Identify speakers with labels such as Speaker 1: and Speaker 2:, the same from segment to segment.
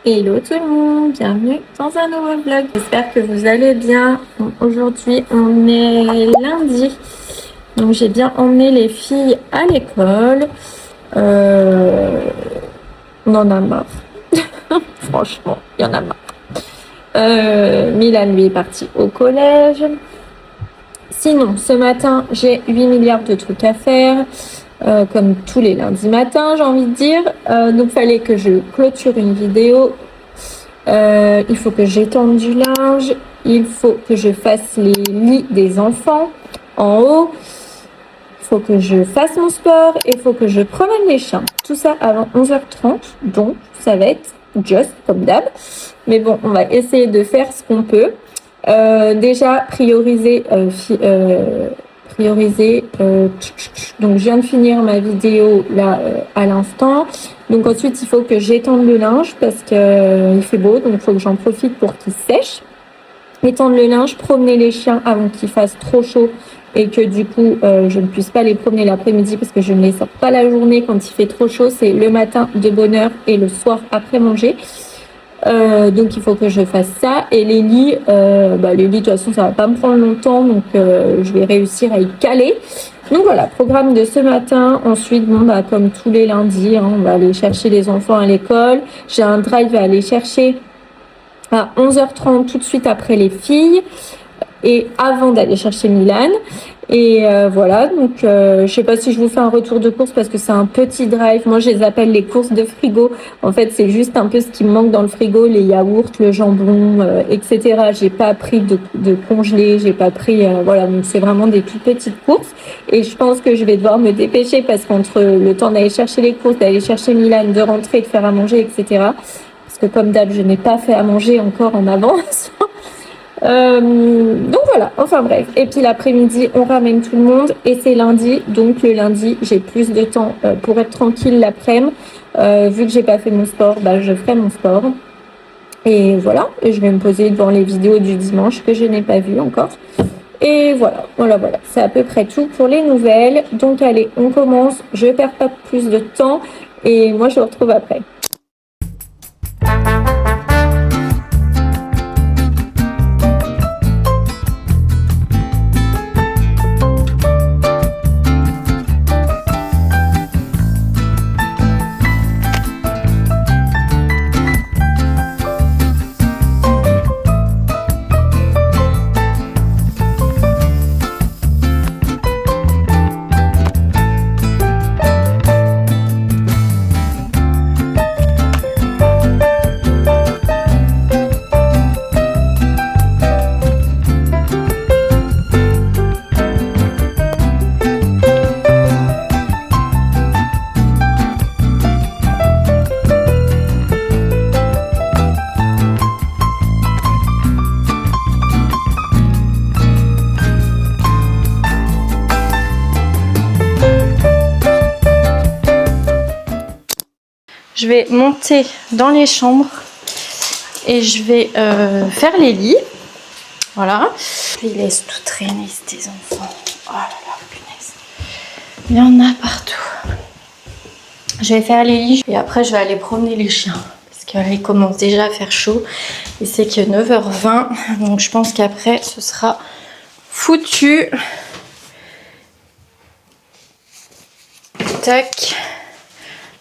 Speaker 1: Hello tout le monde, bienvenue dans un nouveau vlog. J'espère que vous allez bien. Bon, aujourd'hui on est lundi, donc j'ai bien emmené les filles à l'école. On en a marre, franchement, il y en a marre. Milan lui est parti au collège. Sinon, ce matin j'ai 8 milliards de trucs à faire. Comme tous les lundis matins, j'ai envie de dire. Donc, fallait que je clôture une vidéo. Il faut que j'étende du linge. Il faut que je fasse les lits des enfants en haut. Il faut que je fasse mon sport. Et il faut que je promène les chiens. Tout ça avant 11h30. Donc, ça va être just comme d'hab. Mais bon, on va essayer de faire ce qu'on peut. Déjà, prioriser... donc je viens de finir ma vidéo là à l'instant. Donc ensuite il faut que j'étende le linge parce que il fait beau, donc il faut que j'en profite pour qu'il sèche. Étendre le linge, promener les chiens avant qu'il fasse trop chaud et que du coup je ne puisse pas les promener l'après-midi parce que je ne les sors pas la journée quand il fait trop chaud. C'est le matin de bonne heure et le soir après manger. Donc il faut que je fasse ça. Et les lits, les lits de toute façon ça va pas me prendre longtemps, donc je vais réussir à y caler. Donc voilà, programme de ce matin. Ensuite, comme tous les lundis, on va aller chercher les enfants à l'école. J'ai un drive à aller chercher à 11h30 tout de suite après les filles et avant d'aller chercher Milan. Et voilà, donc je sais pas si je vous fais un retour de course parce que c'est un petit drive. Moi je les appelle les courses de frigo. En fait c'est juste un peu ce qui me manque dans le frigo, les yaourts, le jambon, etc. J'ai pas pris de congelé, j'ai pas pris voilà, donc c'est vraiment des toutes petites courses. Et je pense que je vais devoir me dépêcher parce qu'entre le temps d'aller chercher les courses, d'aller chercher Milan, de rentrer, de faire à manger, etc. Parce que comme d'hab je n'ai pas fait à manger encore en avance. Donc voilà, enfin bref. Et puis l'après-midi, on ramène tout le monde et c'est lundi. Donc le lundi, j'ai plus de temps pour être tranquille l'après-midi. Vu que j'ai pas fait mon sport, je ferai mon sport. Et voilà, et je vais me poser devant les vidéos du dimanche que je n'ai pas vues encore. Et voilà. C'est à peu près tout pour les nouvelles. Donc allez, on commence. Je perds pas plus de temps et moi je vous retrouve après. Je vais monter dans les chambres et je vais faire les lits. Voilà. Ils laissent tout traîner, ces enfants. Oh là là, punaise. Il y en a partout. Je vais faire les lits et après je vais aller promener les chiens. Parce qu'il commence déjà à faire chaud. Et c'est que 9h20. Donc je pense qu'après ce sera foutu. Tac.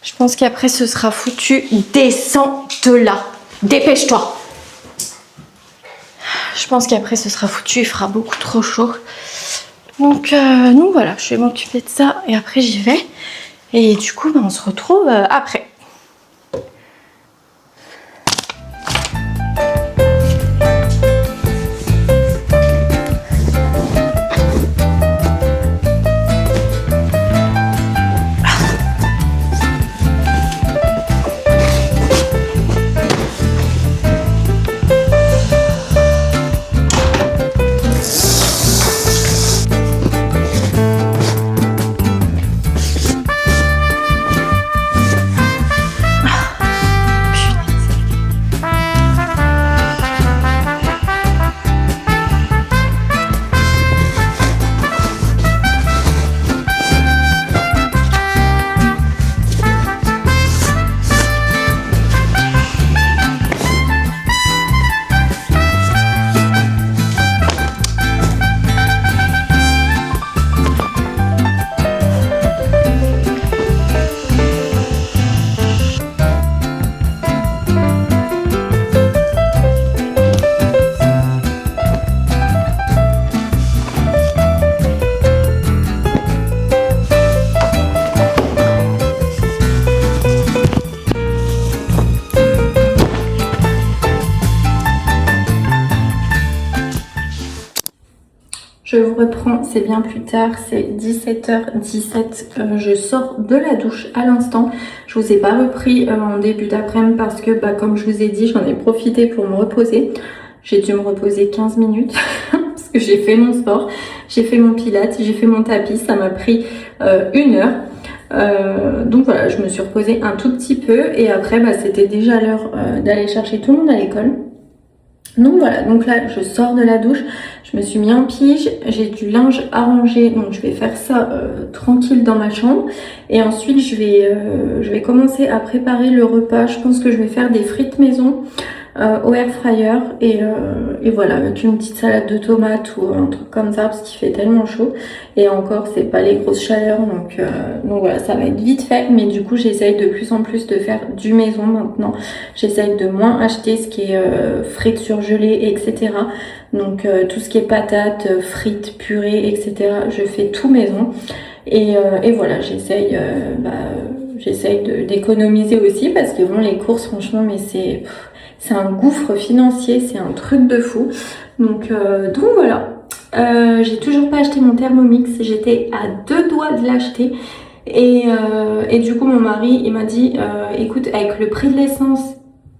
Speaker 1: Je pense qu'après ce sera foutu. Descends de là. Dépêche-toi. Je pense qu'après ce sera foutu. Il fera beaucoup trop chaud. Donc voilà, je vais m'occuper de ça. Et après j'y vais. Et du coup, on se retrouve après. Je vous reprends, c'est bien plus tard, c'est 17h17, je sors de la douche à l'instant. Je vous ai pas repris en début d'après-midi parce que comme je vous ai dit, j'en ai profité pour me reposer. J'ai dû me reposer 15 minutes parce que j'ai fait mon sport, j'ai fait mon pilates, j'ai fait mon tapis, ça m'a pris 1 heure. Donc voilà, je me suis reposée un tout petit peu et après c'était déjà l'heure d'aller chercher tout le monde à l'école. Donc voilà, donc là je sors de la douche, je me suis mis en pige, j'ai du linge à ranger, donc je vais faire ça tranquille dans ma chambre. Et ensuite je vais commencer à préparer le repas. Je pense que je vais faire des frites maison au air fryer et voilà, avec une petite salade de tomates ou un truc comme ça parce qu'il fait tellement chaud. Et encore c'est pas les grosses chaleurs, donc voilà, ça va être vite fait. Mais du coup j'essaye de plus en plus de faire du maison maintenant. J'essaye de moins acheter ce qui est frites surgelées, etc. Donc tout ce qui est patates, frites, purées, etc. Je fais tout maison. Et voilà, j'essaye d'économiser aussi parce que bon, les courses franchement, mais c'est un gouffre financier, c'est un truc de fou. Donc voilà. J'ai toujours pas acheté mon Thermomix, j'étais à 2 doigts de l'acheter. Et du coup mon mari il m'a dit écoute, avec le prix de l'essence,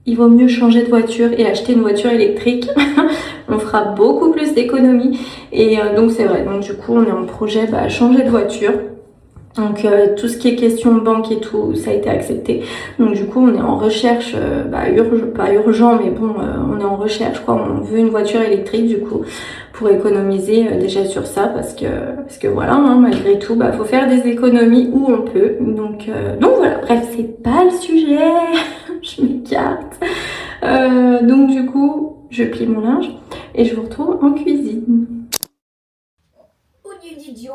Speaker 1: il vaut mieux changer de voiture et acheter une voiture électrique. On fera beaucoup plus d'économies. Et donc c'est vrai, donc du coup on est en projet changer de voiture. Donc tout ce qui est question banque et tout, ça a été accepté. Donc du coup on est en recherche, pas urgent, mais bon, on est en recherche quoi. On veut une voiture électrique du coup pour économiser déjà sur ça parce que voilà, hein, malgré tout, faut faire des économies où on peut. Donc voilà, bref, c'est pas le sujet. Je m'écarte. Donc du coup, je plie mon linge et je vous retrouve en cuisine.
Speaker 2: Ou du idiot.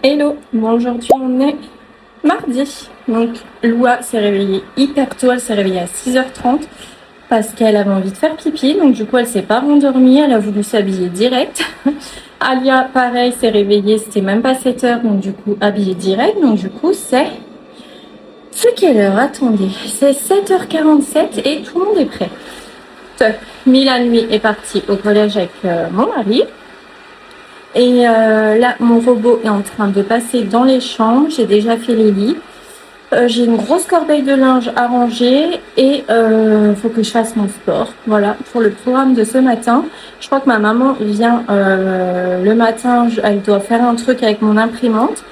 Speaker 1: Hello, bon aujourd'hui on est mardi, donc Loua s'est réveillée hyper tôt, elle s'est réveillée à 6h30 parce qu'elle avait envie de faire pipi, donc du coup elle s'est pas rendormie, elle a voulu s'habiller direct. Alia pareil s'est réveillée, c'était même pas 7h, donc du coup habillée direct, donc du coup c'est quelle heure? Attendez, c'est 7h47 et tout le monde est prêt. Milan lui est parti au collège avec mon mari. Et là, mon robot est en train de passer dans les chambres. J'ai déjà fait les lits. J'ai une grosse corbeille de linge à ranger et faut que je fasse mon sport. Voilà, pour le programme de ce matin. Je crois que ma maman vient le matin. Elle doit faire un truc avec mon imprimante.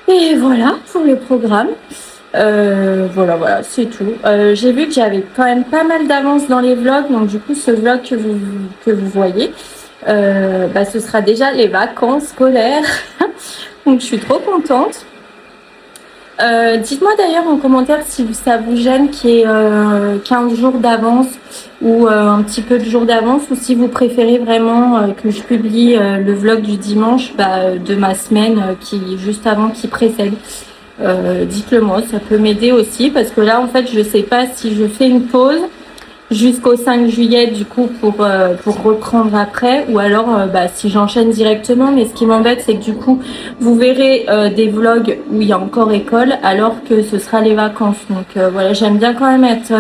Speaker 1: Et voilà pour le programme. Voilà, c'est tout. J'ai vu que j'avais quand même pas mal d'avance dans les vlogs. Donc du coup, ce vlog que vous voyez, ce sera déjà les vacances scolaires. Donc je suis trop contente. Dites-moi d'ailleurs en commentaire si ça vous gêne qu'il y ait 15 jours d'avance ou un petit peu de jours d'avance, ou si vous préférez vraiment que je publie le vlog du dimanche de ma semaine juste avant qui précède. Dites-le moi, ça peut m'aider aussi, parce que là en fait je sais pas si je fais une pause jusqu'au 5 juillet du coup pour reprendre après, ou alors si j'enchaîne directement. Mais ce qui m'embête, c'est que du coup vous verrez des vlogs où il y a encore école alors que ce sera les vacances. Donc voilà, j'aime bien quand même être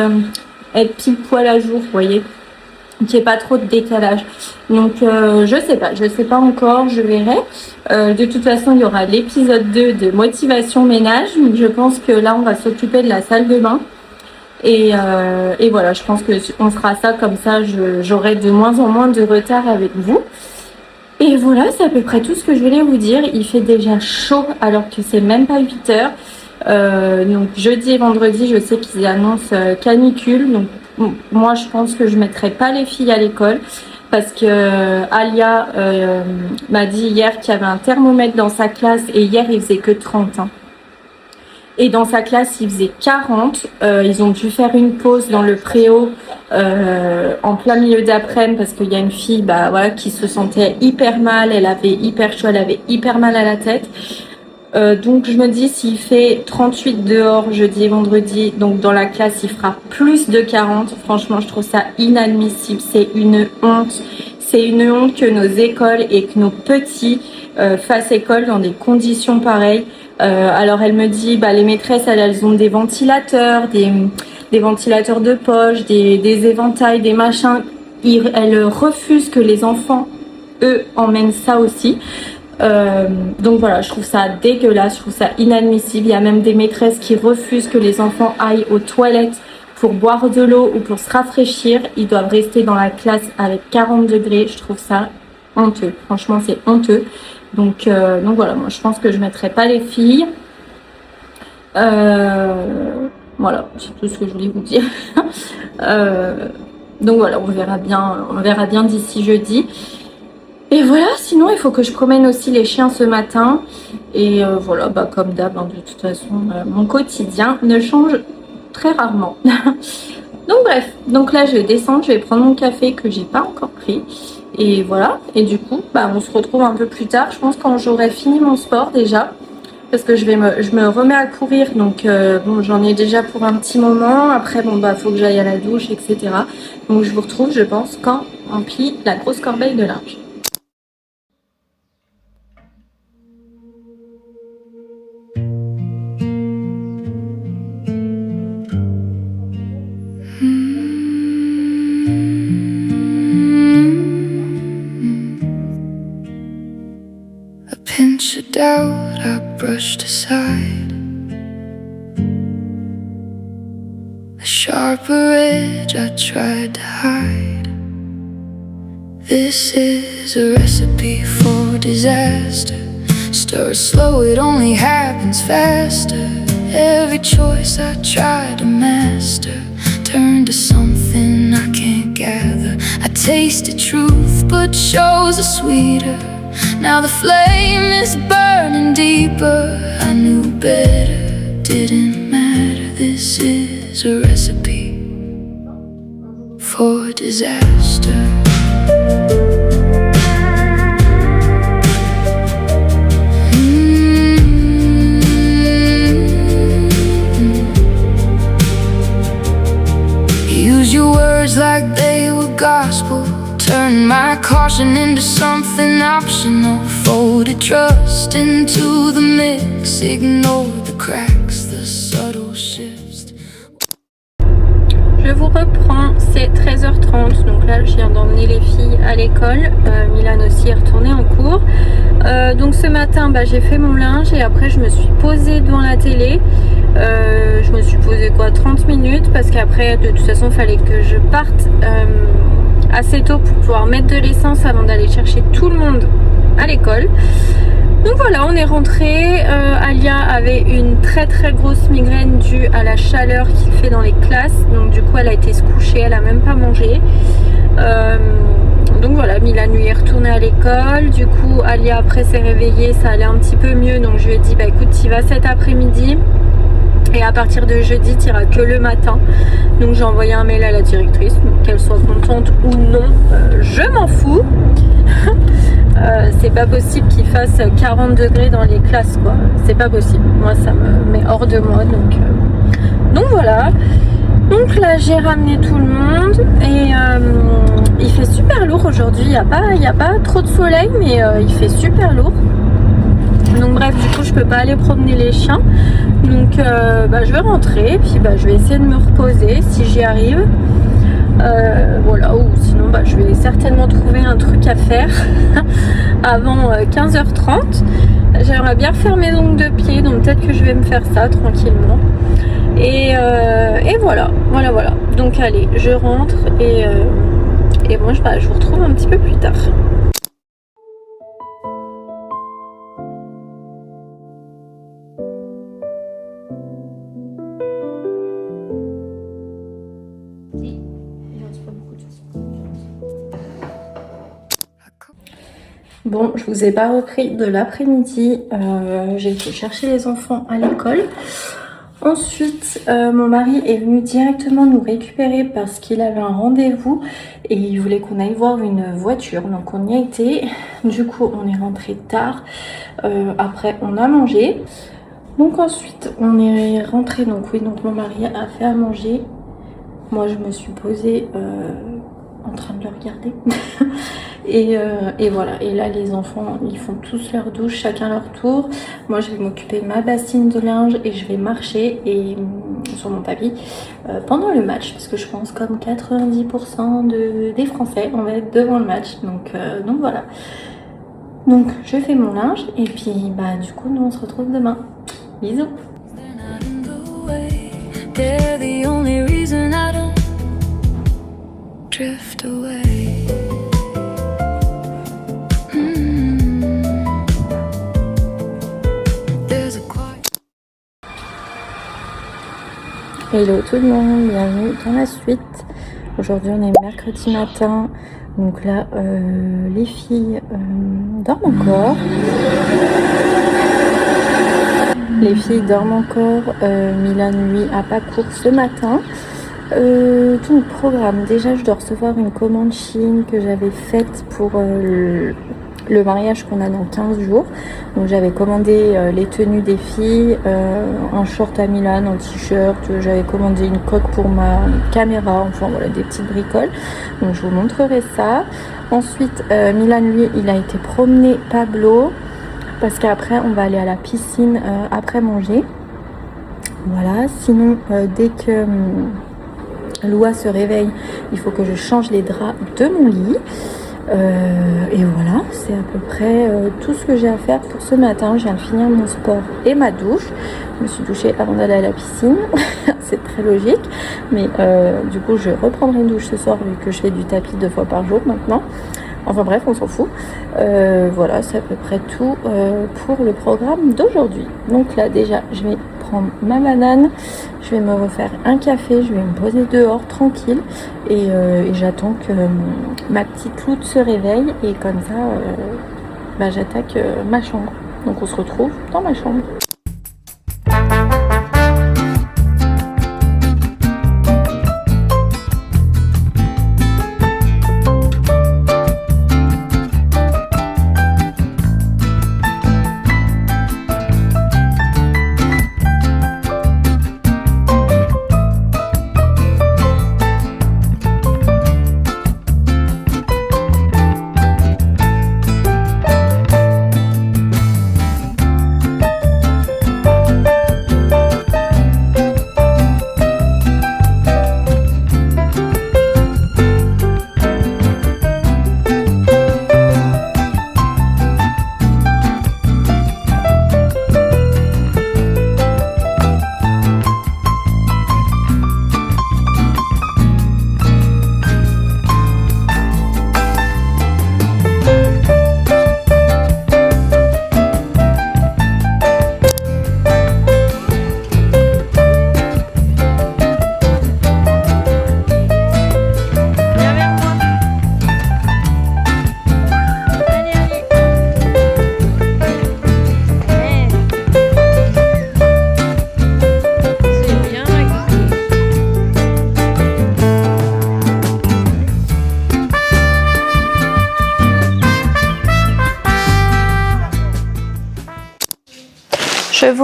Speaker 1: pile poil à jour, vous voyez, qu'il n'y ait pas trop de décalage. Donc je sais pas encore, je verrai. De toute façon, il y aura l'épisode 2 de motivation ménage. Donc je pense que là on va s'occuper de la salle de bain. Et voilà, je pense que on fera ça comme ça, j'aurai de moins en moins de retard avec vous. Et voilà, c'est à peu près tout ce que je voulais vous dire. Il fait déjà chaud alors que c'est même pas 8h. Donc jeudi et vendredi, je sais qu'ils annoncent canicule. Donc moi, je pense que je mettrai pas les filles à l'école, parce que Alia m'a dit hier qu'il y avait un thermomètre dans sa classe, et hier il faisait que 30. Et dans sa classe, il faisait 40. Ils ont dû faire une pause dans le préau en plein milieu d'après-midi, parce qu'il y a une fille qui se sentait hyper mal. Elle avait hyper chaud, elle avait hyper mal à la tête. Donc je me dis, s'il fait 38 dehors jeudi et vendredi, donc dans la classe il fera plus de 40. Franchement, je trouve ça inadmissible. C'est une honte. C'est une honte que nos écoles et que nos petits fassent école dans des conditions pareilles. Alors elle me dit, les maîtresses elles ont des ventilateurs, des ventilateurs de poche, des éventails, des machins. Elles refusent que les enfants, eux, emmènent ça aussi. Donc voilà, je trouve ça dégueulasse, je trouve ça inadmissible. Il y a même des maîtresses qui refusent que les enfants aillent aux toilettes pour boire de l'eau ou pour se rafraîchir. Ils doivent rester dans la classe avec 40 degrés. Je trouve ça honteux. Franchement, c'est honteux. Donc voilà, moi je pense que je mettrai pas les filles. Voilà, c'est tout ce que je voulais vous dire. Donc voilà, on verra bien d'ici jeudi. Et voilà, sinon il faut que je promène aussi les chiens ce matin. Et voilà, comme d'hab, de toute façon, mon quotidien ne change très rarement. Donc bref, donc là je vais descendre, je vais prendre mon café que j'ai pas encore pris. Et voilà, et du coup, on se retrouve un peu plus tard. Je pense quand j'aurai fini mon sport déjà, parce que je me remets à courir. Donc j'en ai déjà pour un petit moment. Après faut que j'aille à la douche, etc. Donc je vous retrouve, je pense, quand on plie la grosse corbeille de linge.
Speaker 3: Pinch of doubt I brushed aside, a sharper edge I tried to hide. This is a recipe for disaster. Stir slow, it only happens faster. Every choice I try to master turned to something I can't gather. I tasted truth, but shows are sweeter. Now the flame is burning deeper. I knew better, didn't matter. This is a recipe for disaster. my caution into something optional. Folded trust into the mix. Ignore the cracks, the subtle shifts.
Speaker 1: Je vous reprends, c'est 13h30, donc là je viens d'emmener les filles à l'école. Milan aussi est retourné en cours. Donc ce matin j'ai fait mon linge et après je me suis posée devant la télé. Je me suis posée 30 minutes parce qu'après de toute façon il fallait que je parte assez tôt pour pouvoir mettre de l'essence avant d'aller chercher tout le monde à l'école. Donc voilà, on est rentré. Alia avait une très grosse migraine due à la chaleur qu'il fait dans les classes. Donc du coup elle a été se coucher, elle a même pas mangé. Donc voilà, Milan lui est retourné à l'école. Du coup Alia après s'est réveillée, ça allait un petit peu mieux. Donc je lui ai dit écoute, tu vas cet après-midi. Et à partir de jeudi, tu iras que le matin. Donc j'ai envoyé un mail à la directrice, qu'elle soit contente ou non, je m'en fous. C'est pas possible qu'il fasse 40 degrés dans les classes, quoi. C'est pas possible. Moi, ça me met hors de moi. Donc voilà. Donc là, j'ai ramené tout le monde et il fait super lourd aujourd'hui. Il y a pas trop de soleil, mais il fait super lourd. Donc bref, du coup je peux pas aller promener les chiens. Donc je vais rentrer, puis je vais essayer de me reposer si j'y arrive. Voilà, ou sinon je vais certainement trouver un truc à faire avant 15h30. J'aimerais bien faire mes ongles de pied, donc peut-être que je vais me faire ça tranquillement. Et voilà. Donc allez, je rentre et moi je vous retrouve un petit peu plus tard. Bon, je vous ai pas repris de l'après-midi. J'ai été chercher les enfants à l'école. Ensuite, mon mari est venu directement nous récupérer parce qu'il avait un rendez-vous et il voulait qu'on aille voir une voiture. Donc on y a été. Du coup, on est rentré tard. Après, on a mangé. Donc ensuite, on est rentré. Donc mon mari a fait à manger. Moi, je me suis posée en train de le regarder. et voilà, et là les enfants ils font tous leur douche, chacun leur tour. Moi je vais m'occuper de ma bassine de linge et je vais marcher sur mon tapis pendant le match, parce que je pense comme 90% des Français on va être devant le match, donc voilà. Donc je fais mon linge et puis du coup nous on se retrouve demain. Bisous.
Speaker 3: Drift away.
Speaker 1: Hello tout le monde, bienvenue dans la suite. Aujourd'hui on est mercredi matin, donc là les filles dorment encore. Les filles dorment encore, Milan lui a pas cours ce matin. Tout le programme, déjà je dois recevoir une commande Shein que j'avais faite pour le mariage qu'on a dans 15 jours. Donc j'avais commandé les tenues des filles, un short à Milan, un t-shirt, j'avais commandé une coque pour ma caméra, enfin voilà des petites bricoles. Donc je vous montrerai ça. Ensuite Milan lui il a été promener Pablo parce qu'après on va aller à la piscine après manger. Voilà, sinon dès que Loa se réveille, il faut que je change les draps de mon lit. Et voilà, c'est à peu près tout ce que j'ai à faire pour ce matin. Je viens de finir mon sport et ma douche. Je me suis douchée avant d'aller à la piscine. C'est très logique. Mais du coup, je reprendrai une douche ce soir vu que je fais du tapis 2 fois par jour maintenant. Enfin bref, on s'en fout. Voilà, c'est à peu près tout pour le programme d'aujourd'hui. Donc là, déjà, je vais prendre ma banane. Je vais me refaire un café. Je vais me poser dehors tranquille. Et j'attends que ma petite Loute se réveille. Et comme ça, j'attaque ma chambre. Donc on se retrouve dans ma chambre.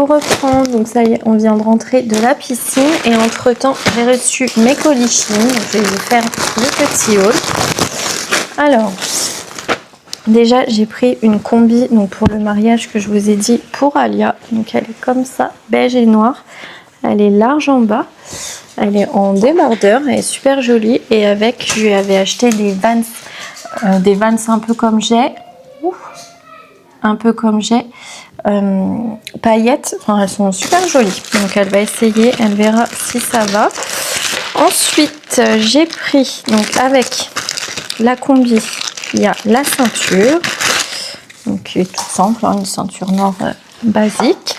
Speaker 1: reprend. Donc ça y est, on vient de rentrer de la piscine. Et entre temps, j'ai reçu mes colichines. Je vais vous faire le petit haul. Alors, déjà, j'ai pris une combi donc pour le mariage que je vous ai dit pour Alia. Donc elle est comme ça, beige et noire. Elle est large en bas. Elle est en débardeur. Elle est super jolie. Et avec, je lui avais acheté des Vans un peu comme j'ai. Paillettes. Enfin, elles sont super jolies. Donc elle va essayer. Elle verra si ça va. Ensuite, j'ai pris, donc avec la combi, il y a la ceinture. Donc qui est toute simple, hein, une ceinture noire basique.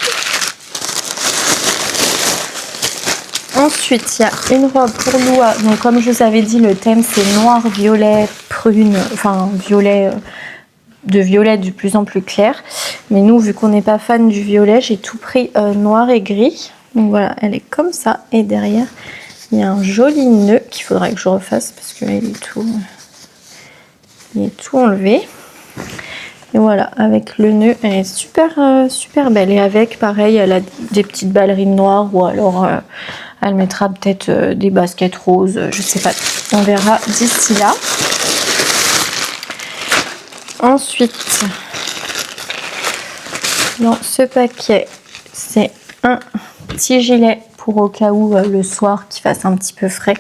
Speaker 1: Ensuite, il y a une robe pour Loua. Donc comme je vous avais dit, le thème c'est noir, violet, prune, enfin violet, de violet de plus en plus clair. Mais nous, vu qu'on n'est pas fan du violet, j'ai tout pris noir et gris. Donc voilà, elle est comme ça. Et derrière, il y a un joli nœud qu'il faudrait que je refasse parce qu'il est tout enlevé. Et voilà, avec le nœud, elle est super belle. Et avec, pareil, elle a des petites ballerines noires ou alors elle mettra peut-être des baskets roses. Je sais pas, on verra d'ici là. Ensuite, dans ce paquet, c'est un petit gilet pour au cas où le soir qu'il fasse un petit peu frais.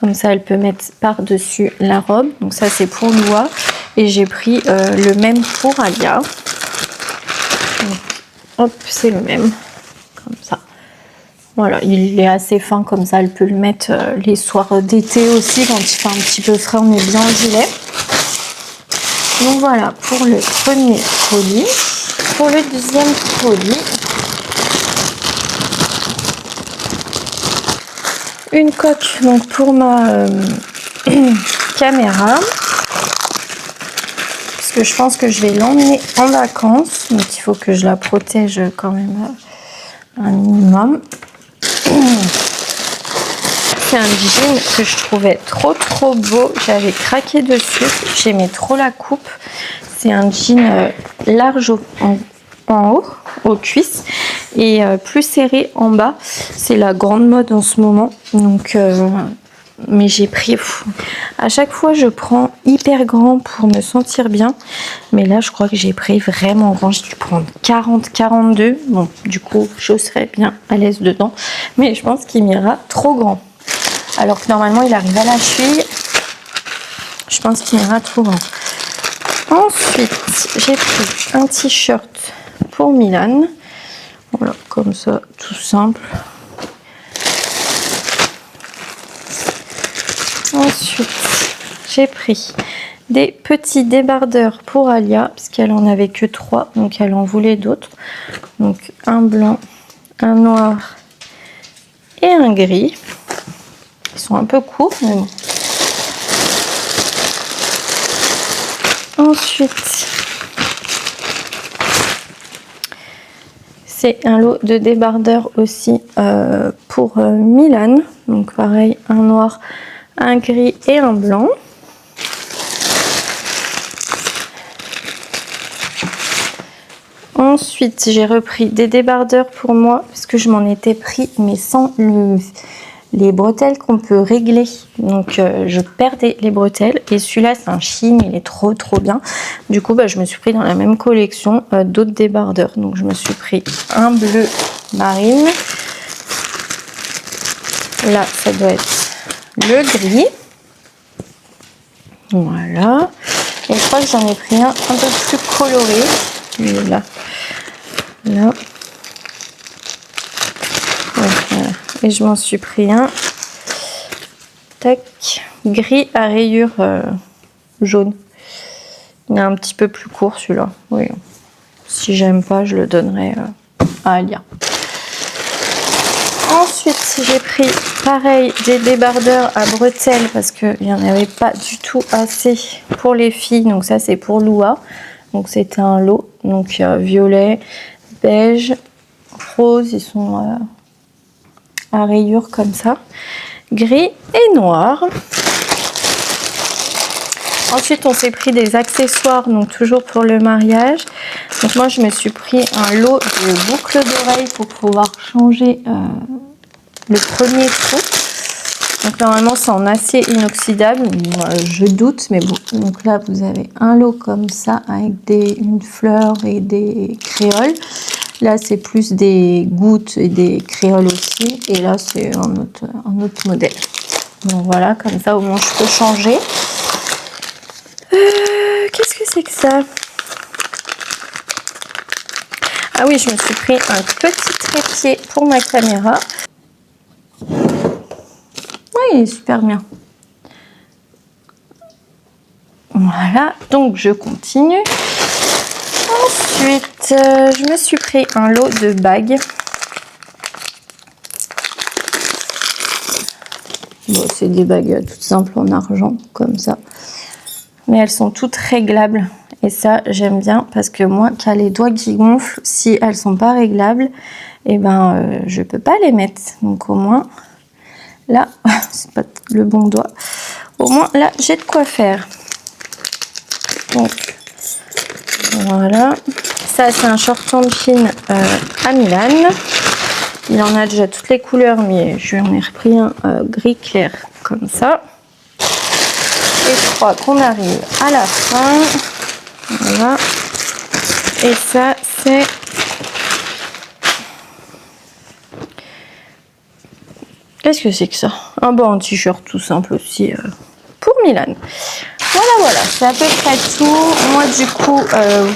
Speaker 1: Comme ça, elle peut mettre par-dessus la robe. Donc ça, c'est pour Loua. Et j'ai pris le même pour Alia. Donc, hop, c'est le même. Comme ça. Voilà, il est assez fin comme ça. Elle peut le mettre les soirs d'été aussi. Quand il fait un petit peu frais, on met bien le gilet. Donc voilà, pour le premier colis. Pour le deuxième colis, une coque donc pour ma caméra. Parce que je pense que je vais l'emmener en vacances. Donc il faut que je la protège quand même un minimum. C'est un jean que je trouvais trop beau. J'avais craqué dessus. J'aimais trop la coupe. C'est un jean large en haut, aux cuisses, et plus serré en bas. C'est la grande mode en ce moment. Donc, mais j'ai pris... À chaque fois, je prends hyper grand pour me sentir bien. Mais là, je crois que j'ai pris vraiment grand. J'ai dû prendre 40, 42. Bon, du coup, je serais bien à l'aise dedans. Mais je pense qu'il m'ira trop grand. Alors que normalement, il arrive à la cheville. Je pense qu'il m'ira trop grand. Ensuite, j'ai pris un t-shirt pour Milan. Voilà, comme ça, tout simple. Ensuite, j'ai pris des petits débardeurs pour Alia, parce qu'elle en avait que 3, donc elle en voulait d'autres. Donc un blanc, un noir et un gris. Ils sont un peu courts, mais bon. Ensuite, c'est un lot de débardeurs aussi pour Milan. Donc pareil, un noir, un gris et un blanc. Ensuite, j'ai repris des débardeurs pour moi parce que je m'en étais pris, mais sans les bretelles qu'on peut régler. Donc, je perdais les bretelles. Et celui-là, c'est un chine, il est trop bien. Du coup, je me suis pris dans la même collection d'autres débardeurs. Donc, je me suis pris un bleu marine. Là, ça doit être le gris. Voilà. Et je crois que j'en ai pris un peu plus coloré. Lui, là. Là. Ouais, voilà. Et je m'en suis pris un. Tac. Gris à rayures jaune. Il est un petit peu plus court celui-là. Oui. Si j'aime pas, je le donnerai à Alia. Ensuite, j'ai pris pareil des débardeurs à bretelles parce qu'il n'y en avait pas du tout assez pour les filles. Donc ça, c'est pour Loua. Donc c'était un lot. Donc violet, beige, rose. Ils sont à rayures comme ça. Gris et noir. Ensuite, on s'est pris des accessoires, donc toujours pour le mariage. Donc moi je me suis pris un lot de boucles d'oreilles pour pouvoir changer le premier trou. Donc normalement c'est en acier inoxydable, je doute, mais bon. Donc là vous avez un lot comme ça avec une fleur et des créoles. Là c'est plus des gouttes et des créoles aussi. Et là c'est un autre modèle. Donc voilà, comme ça au moins je peux changer. Qu'est-ce que c'est que ça? Ah oui, je me suis pris un petit trépied pour ma caméra. Oui, il est super bien. Voilà, donc je continue. Ensuite, je me suis pris un lot de bagues. Bon, c'est des bagues toutes simples en argent, comme ça. Mais elles sont toutes réglables. Et ça, j'aime bien parce que moi, qui a les doigts qui gonflent, si elles sont pas réglables, eh ben, je peux pas les mettre. Donc au moins, là, c'est pas le bon doigt. Au moins, là, j'ai de quoi faire. Donc, voilà. Ça, c'est un short en jean à Milan. Il en a déjà toutes les couleurs, mais je lui en ai repris un gris clair, comme ça. Et je crois qu'on arrive à la fin. Voilà. Et ça, c'est... Qu'est-ce que c'est que ça? Un bon t-shirt tout simple aussi pour Milan. Voilà, c'est à peu près tout. Moi, du coup,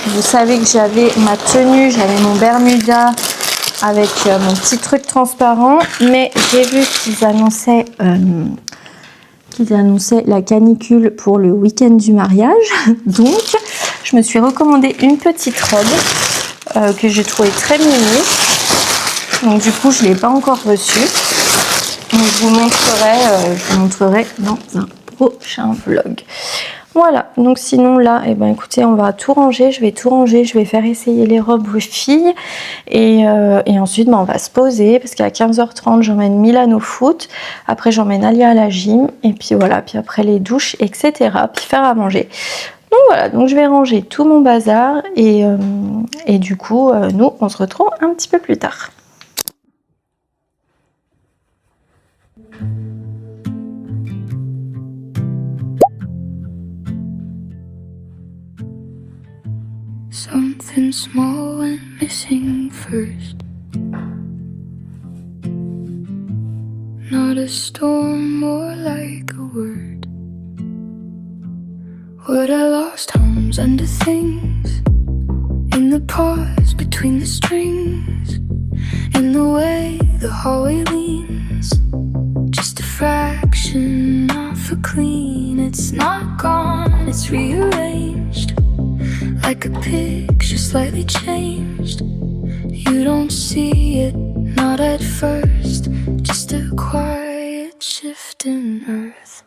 Speaker 1: vous savez que j'avais ma tenue, j'avais mon Bermuda avec mon petit truc transparent. Mais j'ai vu qu'ils annonçaient la canicule pour le week-end du mariage. Donc, je me suis recommandé une petite robe que j'ai trouvée très mimi. Donc, du coup, je ne l'ai pas encore reçue. Donc, je vous montrerai dans un prochain vlog. Voilà, donc sinon là, eh ben, écoutez, on va tout ranger. Je vais tout ranger, je vais faire essayer les robes aux filles. Et ensuite, ben, on va se poser parce qu'à 15h30, j'emmène Milan au foot. Après, j'emmène Alia à la gym. Et puis voilà, puis après les douches, etc. Puis faire à manger. Donc voilà, donc je vais ranger tout mon bazar. Et du coup, nous, on se retrouve un petit peu plus tard.
Speaker 3: Something small went missing first. Not a storm, more like a word. Word I lost homes under things. In the pause between the strings. In the way the hallway leans. Just a fraction of a clean. It's not gone, it's rearranged. Like a picture slightly changed. You don't see it, not at first. Just a quiet shift in earth.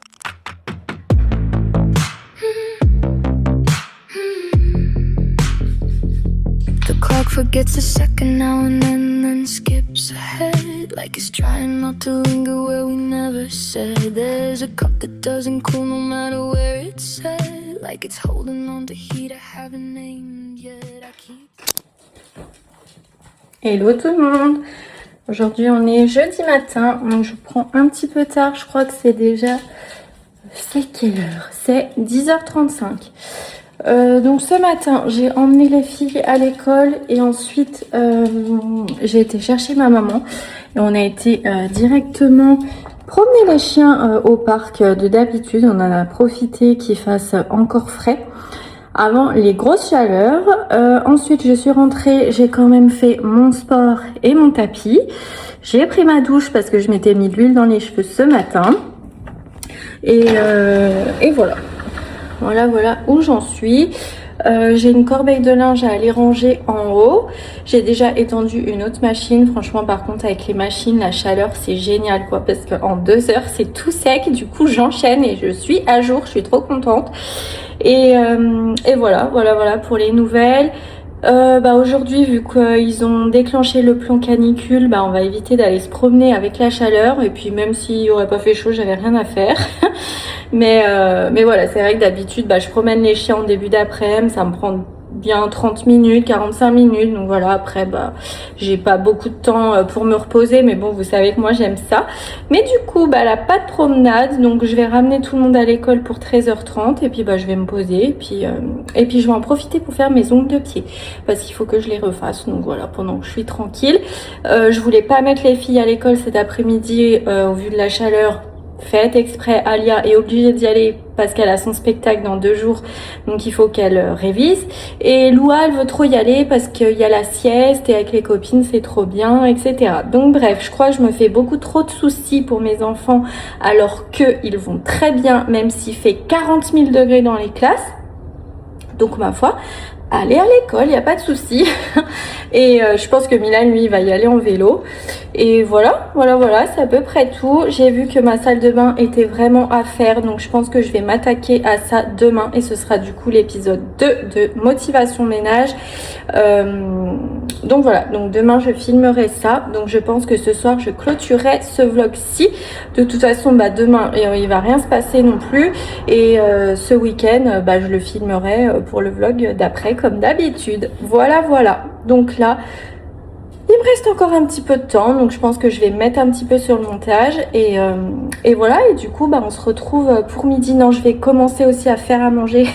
Speaker 3: The clock forgets a second now and then skips ahead. Like it's trying not to linger where we never said. There's a cup that doesn't cool no matter where it's set. Like it's holding on to heat I haven't named yet. I keep...
Speaker 1: Hello tout le monde. Aujourd'hui on est jeudi matin, donc je prends un petit peu tard, je crois que c'est déjà... C'est quelle heure? C'est 10h35. Donc ce matin j'ai emmené les filles à l'école et ensuite j'ai été chercher ma maman et on a été directement promener les chiens au parc de d'habitude. On en a profité qu'il fasse encore frais avant les grosses chaleurs. Ensuite je suis rentrée, j'ai quand même fait mon sport et mon tapis. J'ai pris ma douche parce que je m'étais mis de l'huile dans les cheveux ce matin et voilà. Voilà où j'en suis. J'ai une corbeille de linge à aller ranger en haut. J'ai déjà étendu une autre machine. Franchement, par contre, avec les machines, la chaleur, c'est génial, quoi. Parce qu'en 2 heures, c'est tout sec. Du coup, j'enchaîne et je suis à jour. Je suis trop contente. Et voilà pour les nouvelles. Aujourd'hui, vu qu'ils ont déclenché le plan canicule, on va éviter d'aller se promener avec la chaleur. Et puis, même s'il aurait pas fait chaud, j'avais rien à faire. Mais voilà, c'est vrai que d'habitude, je promène les chiens en début d'après-midi. Ça me prend bien 30 minutes, 45 minutes. Donc voilà, après, bah, j'ai pas beaucoup de temps pour me reposer, mais bon, vous savez que moi, j'aime ça. Mais du coup, bah, elle a pas de promenade, donc je vais ramener tout le monde à l'école pour 13h30, et puis bah, je vais me poser, et puis je vais en profiter pour faire mes ongles de pied, parce qu'il faut que je les refasse. Donc voilà, pendant que je suis tranquille. Je voulais pas mettre les filles à l'école cet après-midi, au vu de la chaleur. Faites exprès, Alia est obligée d'y aller parce qu'elle a son spectacle dans 2 jours, donc il faut qu'elle révise. Et Loua, elle veut trop y aller parce qu'il y a la sieste et avec les copines c'est trop bien, etc. Donc bref, je crois que je me fais beaucoup trop de soucis pour mes enfants alors qu'ils vont très bien, même s'il fait 40 000 degrés dans les classes. Donc ma foi, aller à l'école, il n'y a pas de souci. Et je pense que Milan, lui, il va y aller en vélo. Et voilà, c'est à peu près tout. J'ai vu que ma salle de bain était vraiment à faire, donc je pense que je vais m'attaquer à ça demain. Et ce sera du coup l'épisode 2 de Motivation Ménage. Donc voilà, donc demain je filmerai ça. Donc je pense que ce soir je clôturerai ce vlog-ci. De toute façon, bah, demain, il va rien se passer non plus. Et ce week-end, bah, je le filmerai pour le vlog d'après comme d'habitude. Voilà. Donc là, il me reste encore un petit peu de temps, donc je pense que je vais mettre un petit peu sur le montage et voilà. Et du coup, bah, on se retrouve pour midi. Non, je vais commencer aussi à faire à manger.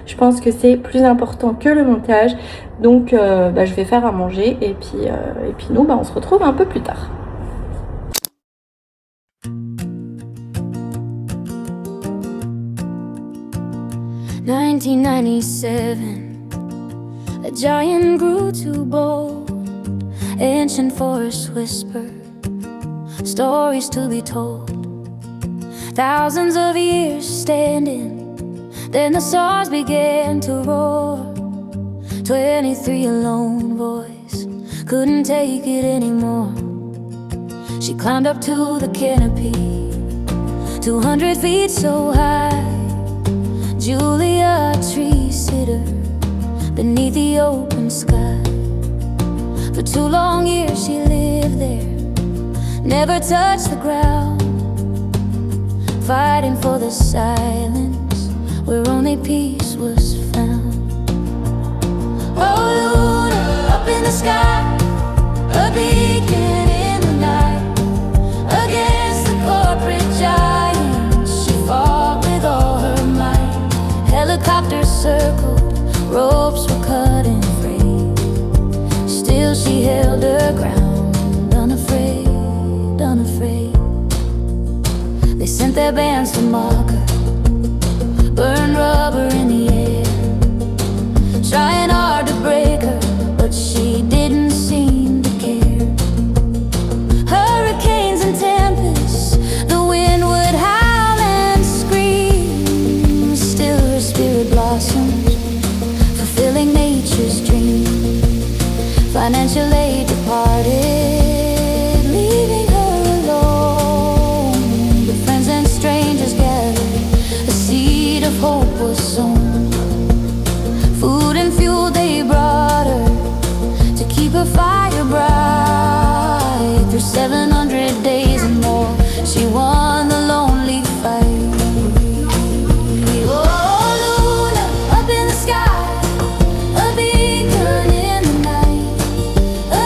Speaker 1: Je pense que c'est plus important que le montage, donc bah, je vais faire à manger et puis nous, bah, on se retrouve un peu plus tard. «
Speaker 3: 1997, a giant grew too bold, ancient forest whisper, stories to be told. Thousands of years standing, then the stars began to roar. 23 a lone voice, couldn't take it anymore. She climbed up to the canopy, 200 feet so high. Julia, tree sitter, beneath the open sky. For 2 long years she lived there, never touched the ground, fighting for the silence where only peace was found. Oh Luna, up in the sky, a beacon in the night, against the corporate giants she fought with all her might. Helicopters circled, ropes were cut and frayed, still she held her ground, unafraid. They sent their bands to mock her, burned rubber in the air, trying hard to break her, but she didn't seem to care. Hurricanes and tempests, the wind would howl and scream, still her spirit blossomed, fulfilling nature's dream. Financial aid departed, leaving her alone, but friends and strangers gathered, a seed of hope was sown. Food and fuel they brought her to keep her fire bright. Through 700 days and more, she won the lonely fight. Oh Luna, up in the sky, a beacon in the night,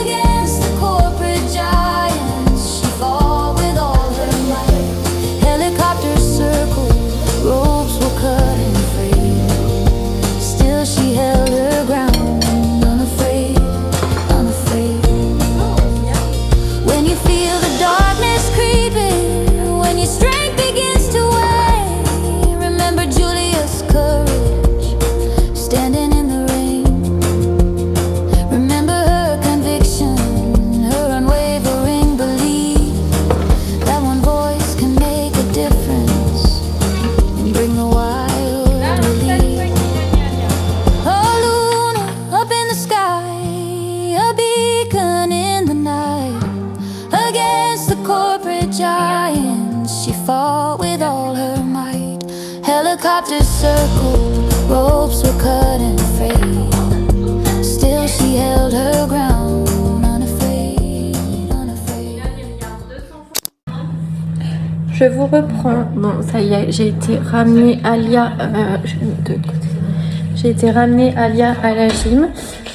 Speaker 3: against the corporate giants she fought with all her might. Helicopters circled, ropes were cut and frayed, still she held her ground, unafraid. When you feel the darkness creeping, when your strength begins to wane, remember Julia's courage, standing in the rain. Remember her conviction, her unwavering belief, that one voice can make a difference and bring the wild relief. Oh Luna, up in the sky, a beacon in the night, against the corporate giants she fought with all her might. Helicopters circled, ropes were cut and frayed, still she held her ground, unafraid.
Speaker 1: Je vous reprends. Bon, ça y est, j'ai été ramener Alia. Je vais mettre de côté. J'ai été ramener Alia à la gym.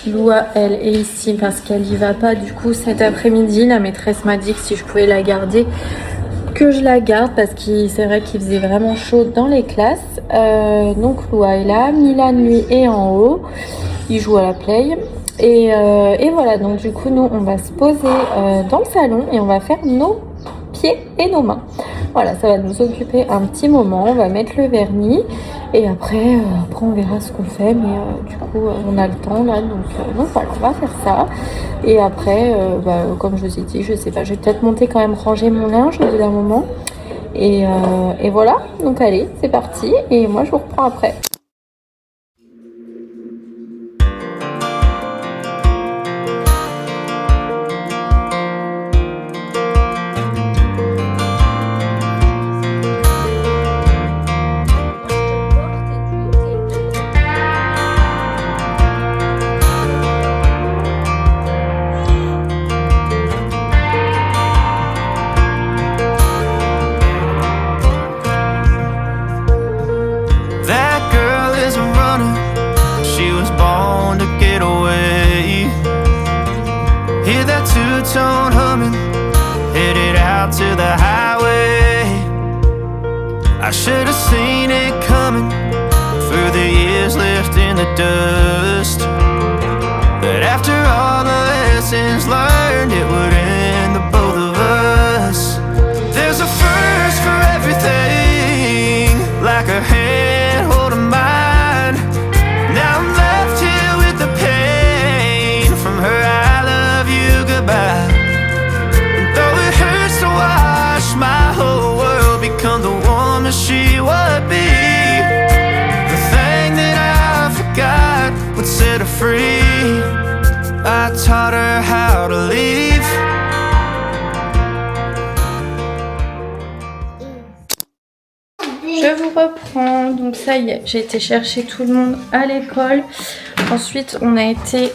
Speaker 1: Loua, elle est ici parce qu'elle y va pas du coup cet après-midi. La maîtresse m'a dit que si je pouvais la garder, que je la garde parce que c'est vrai qu'il faisait vraiment chaud dans les classes. Donc Loua est là, Milan lui est en haut, il joue à la play. Et voilà, donc du coup nous on va se poser dans le salon et on va faire nos pieds et nos mains. Voilà, ça va nous occuper un petit moment, on va mettre le vernis et après on verra ce qu'on fait, mais du coup on a le temps là, donc voilà, on va faire ça. Et après, comme je vous ai dit, je sais pas, je vais peut-être monter quand même ranger mon linge au bout d'un moment. Et voilà, donc allez, c'est parti et moi je vous reprends après.
Speaker 4: Two-tone humming, headed out to the highway. I should have seen it coming through the years left in the dust. But after all the lessons learned, it would end the both of us. There's a first for everything, like a hand holding mine. Now I'm left here with the pain from her I love you goodbye. And though it hurts to watch my whole world become the woman she would be, the thing that I forgot would set her free. I taught her how to leave.
Speaker 1: Je vous reprends, donc ça y est, j'ai été chercher tout le monde à l'école. Ensuite on a été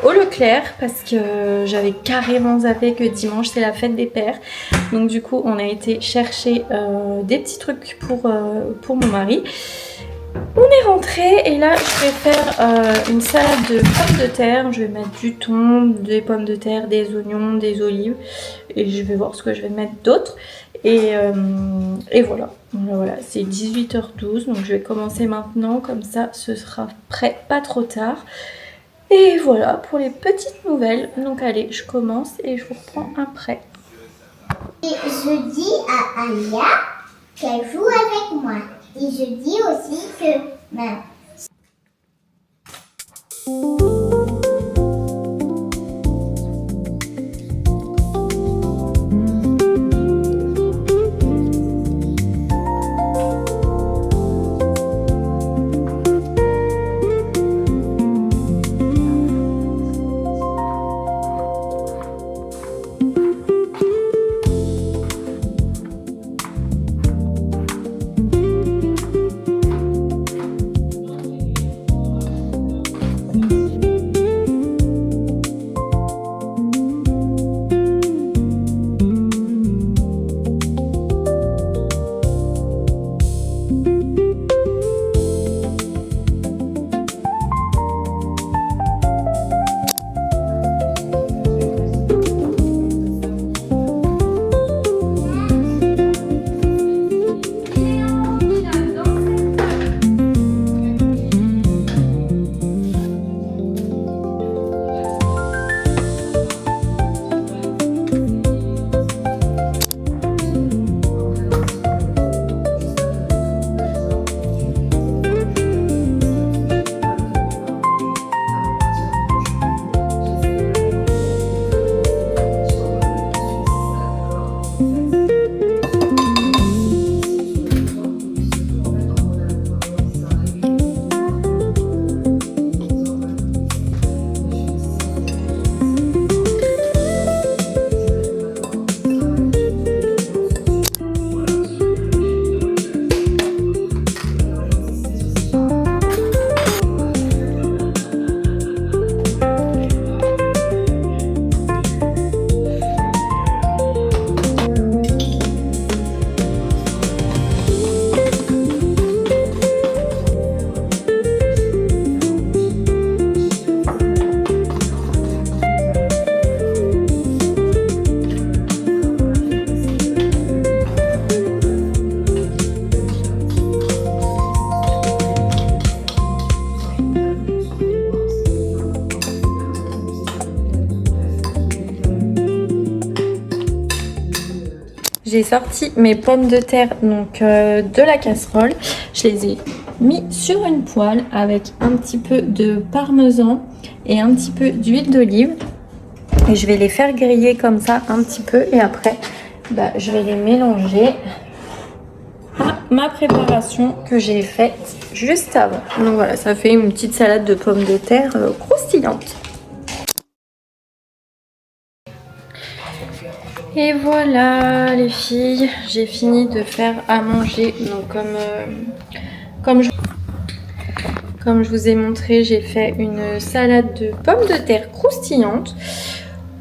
Speaker 1: au Leclerc parce que j'avais carrément zappé que dimanche c'est la fête des pères. Donc du coup on a été chercher des petits trucs pour mon mari. On est rentré et là je vais faire une salade de pommes de terre. Je vais mettre du thon, des pommes de terre, des oignons, des olives et je vais voir ce que je vais mettre d'autre. Et voilà, c'est 18h12 donc je vais commencer maintenant, comme ça ce sera prêt pas trop tard. Et voilà pour les petites nouvelles. Donc allez, je commence et je vous reprends après.
Speaker 2: Et je dis à Alia qu'elle joue avec moi. Et je dis aussi que
Speaker 1: J'ai sorti mes pommes de terre donc de la casserole. Je les ai mis sur une poêle avec un petit peu de parmesan et un petit peu d'huile d'olive. Et je vais les faire griller comme ça un petit peu et après je vais les mélanger à ma préparation que j'ai faite juste avant. Donc voilà, ça fait une petite salade de pommes de terre croustillante. Et voilà les filles, j'ai fini de faire à manger. Donc comme je vous ai montré, j'ai fait une salade de pommes de terre croustillantes.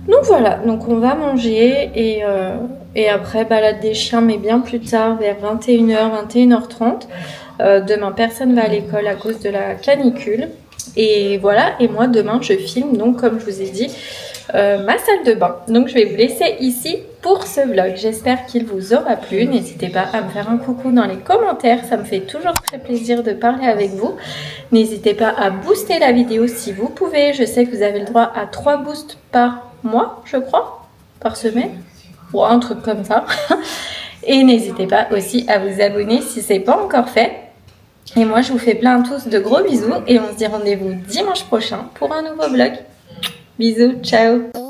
Speaker 1: Donc voilà, donc on va manger et après balade des chiens, mais bien plus tard, vers 21h, 21h30. Demain, personne va à l'école à cause de la canicule. Et voilà, et moi demain, je filme, donc comme je vous ai dit, ma salle de bain. Donc je vais vous laisser ici pour ce vlog. J'espère qu'il vous aura plu. N'hésitez pas à me faire un coucou dans les commentaires. Ça me fait toujours très plaisir de parler avec vous. N'hésitez pas à booster la vidéo si vous pouvez. Je sais que vous avez le droit à 3 boosts par mois, je crois, par semaine. Ou un truc comme ça. Et n'hésitez pas aussi à vous abonner si ce n'est pas encore fait. Et moi, je vous fais plein tous de gros bisous. Et on se dit rendez-vous dimanche prochain pour un nouveau vlog. Bisous, ciao!